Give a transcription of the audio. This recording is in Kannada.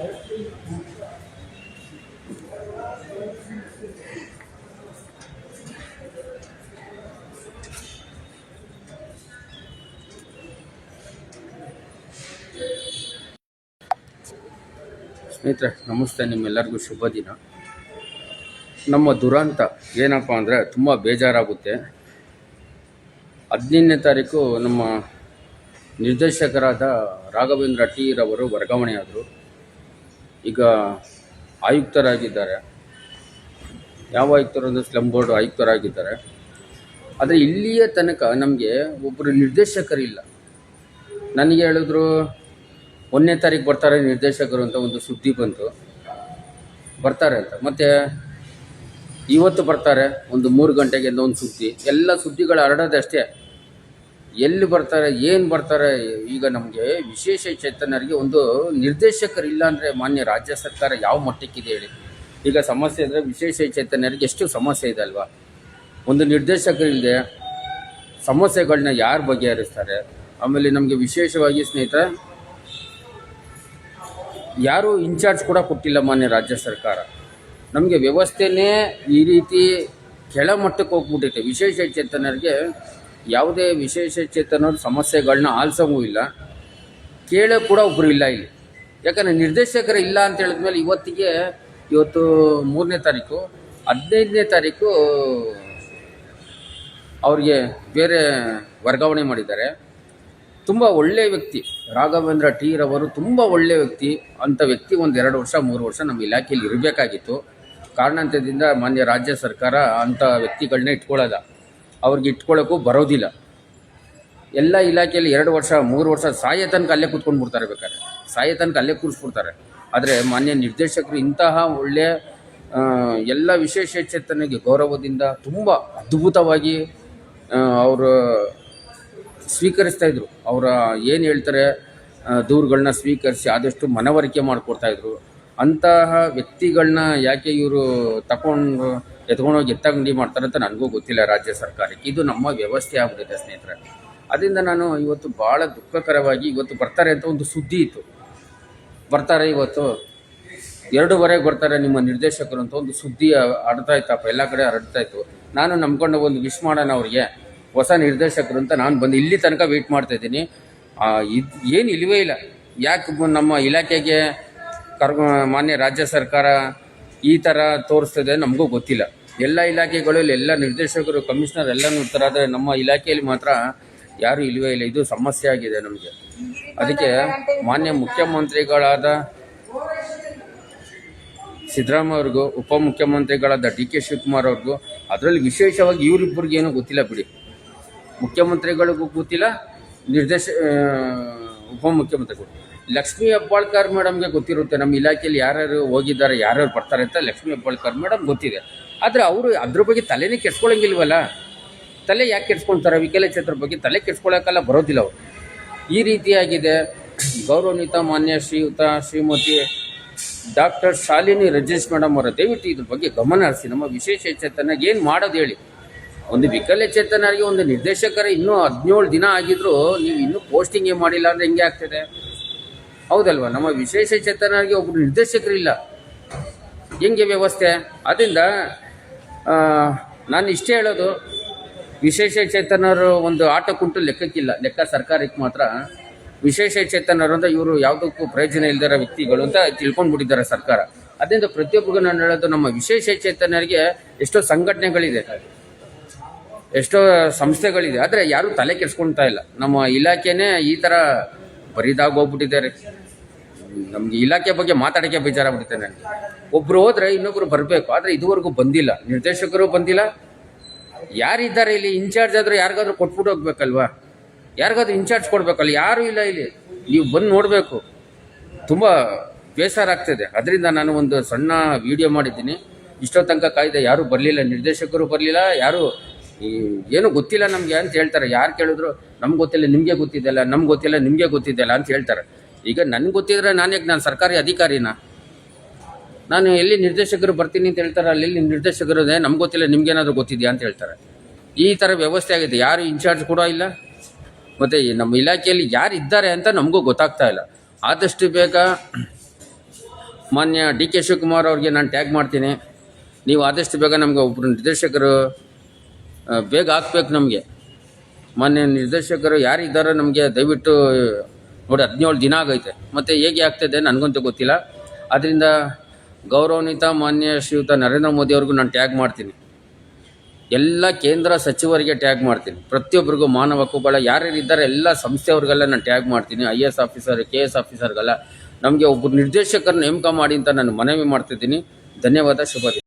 ಸ್ನೇಹಿತರೆ ನಮಸ್ತೆ, ನಿಮ್ಮೆಲ್ಲರಿಗೂ ಶುಭ ದಿನ. ನಮ್ಮ ದುರಂತ ಏನಪ್ಪ ಅಂದರೆ ತುಂಬ ಬೇಜಾರಾಗುತ್ತೆ. 15ನೇ ತಾರೀಕು ನಮ್ಮ ನಿರ್ದೇಶಕರಾದ ರಾಘವೇಂದ್ರ ಟಿ ರವರು ವರ್ಗಾವಣೆಯಾದರು. ಈಗ ಆಯುಕ್ತರಾಗಿದ್ದಾರೆ. ಯಾವ ಆಯುಕ್ತರು ಅಂದರೆ ಸ್ಲಮ್ ಬೋರ್ಡ್ ಆಯುಕ್ತರಾಗಿದ್ದಾರೆ. ಆದರೆ ಇಲ್ಲಿಯ ತನಕ ನಮಗೆ ಒಬ್ಬರು ನಿರ್ದೇಶಕರಿಲ್ಲ. ನನಗೆ ಹೇಳಿದ್ರು 1ನೇ ತಾರೀಕು ಬರ್ತಾರೆ ನಿರ್ದೇಶಕರು ಅಂತ ಒಂದು ಸುದ್ದಿ ಬಂತು, ಬರ್ತಾರೆ ಅಂತ. ಮತ್ತು ಇವತ್ತು ಬರ್ತಾರೆ ಒಂದು 3 ಗಂಟೆಗೆ ಅಂತ ಒಂದು ಸುದ್ದಿ. ಎಲ್ಲ ಸುದ್ದಿಗಳು ಹರಡೋದಷ್ಟೇ. ಎಲ್ಲಿ ಬರ್ತಾರೆ, ಏನು ಬರ್ತಾರೆ. ಈಗ ನಮಗೆ ವಿಶೇಷ ಚೇತನರಿಗೆ ಒಂದು ನಿರ್ದೇಶಕರಿಲ್ಲ ಅಂದರೆ ಮಾನ್ಯ ರಾಜ್ಯ ಸರ್ಕಾರ ಯಾವ ಮಟ್ಟಕ್ಕಿದೆ ಹೇಳಿ. ಈಗ ಸಮಸ್ಯೆ ಅಂದರೆ ವಿಶೇಷ ಚೇತನರಿಗೆ ಎಷ್ಟು ಸಮಸ್ಯೆ ಇದೆ ಅಲ್ವಾ. ಒಂದು ನಿರ್ದೇಶಕರಿಲ್ಲದೆ ಸಮಸ್ಯೆಗಳನ್ನ ಯಾರು ಬಗೆಹರಿಸ್ತಾರೆ. ಆಮೇಲೆ ನಮಗೆ ವಿಶೇಷವಾಗಿ ಸ್ನೇಹಿತರೆ ಯಾರೂ ಇನ್ಚಾರ್ಜ್ ಕೂಡ ಕೊಟ್ಟಿಲ್ಲ ಮಾನ್ಯ ರಾಜ್ಯ ಸರ್ಕಾರ. ನಮಗೆ ವ್ಯವಸ್ಥೆನೇ ಈ ರೀತಿ ಕೆಳಮಟ್ಟಕ್ಕೆ ಹೋಗ್ಬಿಟ್ಟೈತೆ. ವಿಶೇಷ ಚೇತನರಿಗೆ ಯಾವುದೇ ವಿಶೇಷ ಚೇತನರ ಸಮಸ್ಯೆಗಳನ್ನ ಆಲಿಸೋಂಗೂ ಇಲ್ಲ, ಕೇಳೋ ಕೂಡ ಒಬ್ಬರು ಇಲ್ಲ ಇಲ್ಲಿ. ಯಾಕಂದರೆ ನಿರ್ದೇಶಕರು ಇಲ್ಲ ಅಂತ ಹೇಳಿದ್ಮೇಲೆ ಇವತ್ತು 3ನೇ ತಾರೀಕು, 15ನೇ ತಾರೀಕು ಅವ್ರಿಗೆ ಬೇರೆ ವರ್ಗಾವಣೆ ಮಾಡಿದ್ದಾರೆ. ತುಂಬ ಒಳ್ಳೆಯ ವ್ಯಕ್ತಿ ರಾಘವೇಂದ್ರ ಟಿ ರವರು, ತುಂಬ ಒಳ್ಳೆಯ ವ್ಯಕ್ತಿ. ಅಂಥ ವ್ಯಕ್ತಿ 1-2 ವರ್ಷ 3 ವರ್ಷ ನಮ್ಮ ಇಲಾಖೆಯಲ್ಲಿ ಇರಬೇಕಾಗಿತ್ತು. ಕಾರಣಾಂತರದಿಂದ ಮಾನ್ಯ ರಾಜ್ಯ ಸರ್ಕಾರ ಅಂಥ ವ್ಯಕ್ತಿಗಳನ್ನ ಇಟ್ಕೊಳ್ಳೋದ, ಅವ್ರಿಗೆ ಇಟ್ಕೊಳ್ಳೋಕ್ಕೂ ಬರೋದಿಲ್ಲ. ಎಲ್ಲ ಇಲಾಖೆಯಲ್ಲಿ 2 ವರ್ಷ 3 ವರ್ಷ ಸಾಯೋ ತನಕ ಅಲ್ಲೇ ಕೂತ್ಕೊಂಡ್ಬಿಡ್ತಾರೆ. ಬೇಕಾದ್ರೆ ಸಾಯೋ ತನಕ ಅಲ್ಲೇ ಕೂರಿಸ್ಬಿಡ್ತಾರೆ. ಆದರೆ ಮಾನ್ಯ ನಿರ್ದೇಶಕರು ಇಂತಹ ಒಳ್ಳೆಯ ಎಲ್ಲ ವಿಶೇಷ ಚೇತನಿಗೆ ಗೌರವದಿಂದ ತುಂಬ ಅದ್ಭುತವಾಗಿ ಅವರು ಸ್ವೀಕರಿಸ್ತಾಯಿದ್ರು. ಅವರ ಏನು ಹೇಳ್ತಾರೆ ದೂರುಗಳನ್ನ ಸ್ವೀಕರಿಸಿ ಆದಷ್ಟು ಮನವರಿಕೆ ಮಾಡಿಕೊಡ್ತಾಯಿದ್ರು. ಅಂತಹ ವ್ಯಕ್ತಿಗಳನ್ನ ಯಾಕೆ ಇವರು ಎತ್ಕೊಂಡೋಗಿ ಎತ್ತಂಗಡಿ ಮಾಡ್ತಾರೆ ಅಂತ ನನಗೂ ಗೊತ್ತಿಲ್ಲ ರಾಜ್ಯ ಸರ್ಕಾರಕ್ಕೆ. ಇದು ನಮ್ಮ ವ್ಯವಸ್ಥೆ ಆಗ್ಬಿಟ್ಟಿದೆ ಸ್ನೇಹಿತರೆ. ಅದರಿಂದ ನಾನು ಇವತ್ತು ಭಾಳ ದುಃಖಕರವಾಗಿ ಇವತ್ತು ಬರ್ತಾರೆ ಅಂತ ಒಂದು ಸುದ್ದಿ ಇತ್ತು. ಬರ್ತಾರೆ ಇವತ್ತು 2:30ಗೆ ಬರ್ತಾರೆ ನಿಮ್ಮ ನಿರ್ದೇಶಕರು ಅಂತ ಒಂದು ಸುದ್ದಿ ಹರಡ್ತಾ ಇತ್ತಪ್ಪ, ಎಲ್ಲ ಕಡೆ ಹರಡ್ತಾ ಇತ್ತು. ನಾನು ನಂಬ್ಕೊಂಡು ಒಂದು ವಿಶ್ ಮಾಡೋಣ ಅವ್ರಿಗೆ, ಹೊಸ ನಿರ್ದೇಶಕರು ಅಂತ ನಾನು ಬಂದು ಇಲ್ಲಿ ತನಕ ವೆಯ್ಟ್ ಮಾಡ್ತಾಯಿದ್ದೀನಿ. ಏನು ಇಲ್ಲವೇ ಇಲ್ಲ. ಯಾಕೆ ನಮ್ಮ ಇಲಾಖೆಗೆ ಮಾನ್ಯ ರಾಜ್ಯ ಸರ್ಕಾರ ಈ ಥರ ತೋರಿಸ್ತದೆ ನಮಗೂ ಗೊತ್ತಿಲ್ಲ. ಎಲ್ಲ ಇಲಾಖೆಗಳಲ್ಲಿ ಎಲ್ಲ ನಿರ್ದೇಶಕರು ಕಮಿಷನರ್ ಎಲ್ಲನೂ ಇರ್ತಾರೆ, ಆದರೆ ನಮ್ಮ ಇಲಾಖೆಯಲ್ಲಿ ಮಾತ್ರ ಯಾರೂ ಇಲ್ಲವೇ ಇಲ್ಲ. ಇದು ಸಮಸ್ಯೆ ಆಗಿದೆ ನಮಗೆ. ಅದಕ್ಕೆ ಮಾನ್ಯ ಮುಖ್ಯಮಂತ್ರಿಗಳಾದ ಸಿದ್ದರಾಮಯ್ಯ ಅವ್ರಿಗೂ, ಉಪಮುಖ್ಯಮಂತ್ರಿಗಳಾದ ಡಿ.ಕೆ. ಶಿವಕುಮಾರ್ ಅವ್ರಿಗೂ, ಅದರಲ್ಲಿ ವಿಶೇಷವಾಗಿ ಇವರಿಬ್ಬರಿಗೇನೂ ಗೊತ್ತಿಲ್ಲ ಬಿಡಿ. ಮುಖ್ಯಮಂತ್ರಿಗಳಿಗೂ ಗೊತ್ತಿಲ್ಲ, ಉಪಮುಖ್ಯಮಂತ್ರಿಗಳು. ಲಕ್ಷ್ಮೀ ಹೆಬ್ಬಾಳ್ಕರ್ ಮೇಡಮ್ಗೆ ಗೊತ್ತಿರುತ್ತೆ ನಮ್ಮ ಇಲಾಖೆಯಲ್ಲಿ ಯಾರ್ಯಾರು ಹೋಗಿದ್ದಾರೆ, ಯಾರ್ಯಾರು ಬರ್ತಾರೆ ಅಂತ. ಲಕ್ಷ್ಮೀ ಹೆಬ್ಬಾಳ್ಕರ್ ಮೇಡಮ್ ಗೊತ್ತಿದೆ. ಆದರೆ ಅವರು ಅದ್ರ ಬಗ್ಗೆ ತಲೆನೇ ಕೆಡ್ಸ್ಕೊಳಂಗಿಲ್ವಲ್ಲ. ತಲೆ ಯಾಕೆ ಕೆಡ್ಸ್ಕೊಳ್ತಾರೆ? ವಿಕಲಚೇತರ ಬಗ್ಗೆ ತಲೆ ಕೆಡ್ಸ್ಕೊಳ್ಳೋಕ್ಕಲ್ಲ ಬರೋದಿಲ್ಲ ಅವರು. ಈ ರೀತಿಯಾಗಿದೆ. ಗೌರವಾನ್ವಿತ ಮಾನ್ಯ ಶ್ರೀಮತಿ ಡಾಕ್ಟರ್ ಶಾಲಿನಿ ರಜೇಶ್ ಮೇಡಮ್ ಅವರ ದಯವಿಟ್ಟು ಇದ್ರ ಬಗ್ಗೆ ಗಮನ ಹರಿಸಿ. ನಮ್ಮ ವಿಶೇಷ ಚೇತನಾಗಿ ಏನು ಮಾಡೋದು ಹೇಳಿ. ಒಂದು ವಿಕಲಚೇತನರಿಗೆ ಒಂದು ನಿರ್ದೇಶಕರ ಇನ್ನೂ 17 ದಿನ ಆಗಿದ್ರು ನೀವು ಇನ್ನೂ ಪೋಸ್ಟಿಂಗೇ ಮಾಡಿಲ್ಲ ಅಂದರೆ ಹೆಂಗೆ ಆಗ್ತದೆ? ಹೌದಲ್ವ? ನಮ್ಮ ವಿಶೇಷ ಚೇತನರಿಗೆ ಒಬ್ಬರು ನಿರ್ದೇಶಕರಿಲ್ಲ, ಹೆಂಗೆ ವ್ಯವಸ್ಥೆ? ಅದರಿಂದ ನಾನು ಇಷ್ಟೇ ಹೇಳೋದು, ವಿಶೇಷ ಚೇತನರು ಒಂದು ಆಟ ಕುಂಟು ಲೆಕ್ಕಕ್ಕಿಲ್ಲ. ಲೆಕ್ಕ ಸರ್ಕಾರಕ್ಕೆ ಮಾತ್ರ. ವಿಶೇಷ ಚೇತನರು ಅಂತ ಇವರು ಯಾವುದಕ್ಕೂ ಪ್ರಯೋಜನ ಇಲ್ಲದಿರೋ ವ್ಯಕ್ತಿಗಳು ಅಂತ ತಿಳ್ಕೊಂಡ್ಬಿಟ್ಟಿದ್ದಾರೆ ಸರ್ಕಾರ. ಅದರಿಂದ ಪ್ರತಿಯೊಬ್ಬರಿಗೂ ನಾನು ಹೇಳೋದು, ನಮ್ಮ ವಿಶೇಷ ಚೇತನರಿಗೆ ಎಷ್ಟೋ ಸಂಘಟನೆಗಳಿದೆ, ಎಷ್ಟೋ ಸಂಸ್ಥೆಗಳಿದೆ, ಆದರೆ ಯಾರೂ ತಲೆ ಕೆಡಿಸ್ಕೊಳ್ತಾ ಇಲ್ಲ. ನಮ್ಮ ಇಲಾಖೆನೇ ಈ ಥರ ಬರಿದಾಗಿ ಹೋಗ್ಬಿಟ್ಟಿದ್ದಾರೆ. ನಮಗೆ ಇಲಾಖೆ ಬಗ್ಗೆ ಮಾತಾಡೋಕ್ಕೆ ಬೇಜಾರಾಗ್ಬಿಡುತ್ತೆ ನನಗೆ. ಒಬ್ಬರು ಹೋದರೆ ಇನ್ನೊಬ್ಬರು ಬರಬೇಕು, ಆದರೆ ಇದುವರೆಗೂ ಬಂದಿಲ್ಲ. ನಿರ್ದೇಶಕರು ಬಂದಿಲ್ಲ. ಯಾರಿದ್ದಾರೆ ಇಲ್ಲಿ ಇನ್ಚಾರ್ಜ್ ಆದರೂ ಯಾರಿಗಾದ್ರೂ ಕೊಟ್ಬಿಟ್ಟು ಹೋಗ್ಬೇಕಲ್ವಾ? ಯಾರಿಗಾದ್ರೂ ಇನ್ಚಾರ್ಜ್ ಕೊಡಬೇಕಲ್ಲ, ಯಾರೂ ಇಲ್ಲ ಇಲ್ಲಿ. ನೀವು ಬಂದು ನೋಡಬೇಕು. ತುಂಬ ಬೇಸರ ಆಗ್ತದೆ. ಅದರಿಂದ ನಾನು ಒಂದು ಸಣ್ಣ ವಿಡಿಯೋ ಮಾಡಿದ್ದೀನಿ. ಇಷ್ಟೋ ತನಕ ಕಾಯ್ದೆ ಯಾರೂ ಬರಲಿಲ್ಲ, ನಿರ್ದೇಶಕರು ಬರಲಿಲ್ಲ, ಯಾರೂ ಏನೂ ಗೊತ್ತಿಲ್ಲ ನಮಗೆ ಅಂತ ಹೇಳ್ತಾರೆ. ಯಾರು ಕೇಳಿದ್ರು ನಮ್ಗೆ ಗೊತ್ತಿಲ್ಲ, ನಿಮಗೆ ಗೊತ್ತಿದೆಯಲ್ಲ, ನಮ್ಗೆ ಗೊತ್ತಿಲ್ಲ, ನಿಮಗೆ ಗೊತ್ತಿದೆಯಲ್ಲ ಅಂತ ಹೇಳ್ತಾರೆ. ಈಗ ನನಗೆ ಗೊತ್ತಿದ್ರೆ ನಾನು ಸರ್ಕಾರಿ ಅಧಿಕಾರಿನ? ನಾನು ಎಲ್ಲಿ ನಿರ್ದೇಶಕರು ಬರ್ತೀನಿ ಅಂತ ಹೇಳ್ತಾರೆ, ಅಲ್ಲಿ ನಿರ್ದೇಶಕರು ನಮ್ಗೆ ಗೊತ್ತಿಲ್ಲ, ನಿಮ್ಗೇನಾದರೂ ಗೊತ್ತಿದೆಯಾ ಅಂತ ಹೇಳ್ತಾರೆ. ಈ ಥರ ವ್ಯವಸ್ಥೆ ಆಗಿದೆ. ಯಾರು ಇನ್ಚಾರ್ಜ್ ಕೂಡ ಇಲ್ಲ. ಮತ್ತು ನಮ್ಮ ಇಲಾಖೆಯಲ್ಲಿ ಯಾರು ಇದ್ದಾರೆ ಅಂತ ನಮಗೂ ಗೊತ್ತಾಗ್ತಾ ಇಲ್ಲ. ಆದಷ್ಟು ಬೇಗ ಮಾನ್ಯ ಡಿ ಕೆ ಶಿವಕುಮಾರ್ ಅವ್ರಿಗೆ ನಾನು ಟ್ಯಾಗ್ ಮಾಡ್ತೀನಿ. ನೀವು ಆದಷ್ಟು ಬೇಗ ನಮಗೆ ಒಬ್ಬರು ನಿರ್ದೇಶಕರು ಬೇಗ ಹಾಕ್ಬೇಕು ನಮಗೆ. ಮಾನ್ಯ ನಿರ್ದೇಶಕರು ಯಾರಿದ್ದಾರೋ ನಮಗೆ ದಯವಿಟ್ಟು ನೋಡಿ, 17 ದಿನ ಆಗೈತೆ, ಮತ್ತು ಹೇಗೆ ಆಗ್ತಾಯಿದೆ ನನಗಂತೂ ಗೊತ್ತಿಲ್ಲ. ಆದ್ದರಿಂದ ಗೌರವಾನ್ವಿತ ಮಾನ್ಯ ಶ್ರೀಯುತ ನರೇಂದ್ರ ಮೋದಿ ಅವ್ರಿಗೂ ನಾನು ಟ್ಯಾಗ್ ಮಾಡ್ತೀನಿ. ಎಲ್ಲ ಕೇಂದ್ರ ಸಚಿವರಿಗೆ ಟ್ಯಾಗ್ ಮಾಡ್ತೀನಿ. ಪ್ರತಿಯೊಬ್ಬರಿಗೂ ಮಾನವ ಹಕ್ಕುಗಳ ಯಾರ್ಯಾರಿದ್ದಾರೆ ಎಲ್ಲ ಸಂಸ್ಥೆಯವ್ರಿಗೆಲ್ಲ ನಾನು ಟ್ಯಾಗ್ ಮಾಡ್ತೀನಿ. IAS ಆಫೀಸರ್, KS ಆಫೀಸರ್ಗೆಲ್ಲ ನಮಗೆ ಒಬ್ಬರು ನಿರ್ದೇಶಕರ ನೇಮಕ ಮಾಡಿ ಅಂತ ನಾನು ಮನವಿ ಮಾಡ್ತಿದ್ದೀನಿ. ಧನ್ಯವಾದ. ಶುಭ ದಿನ.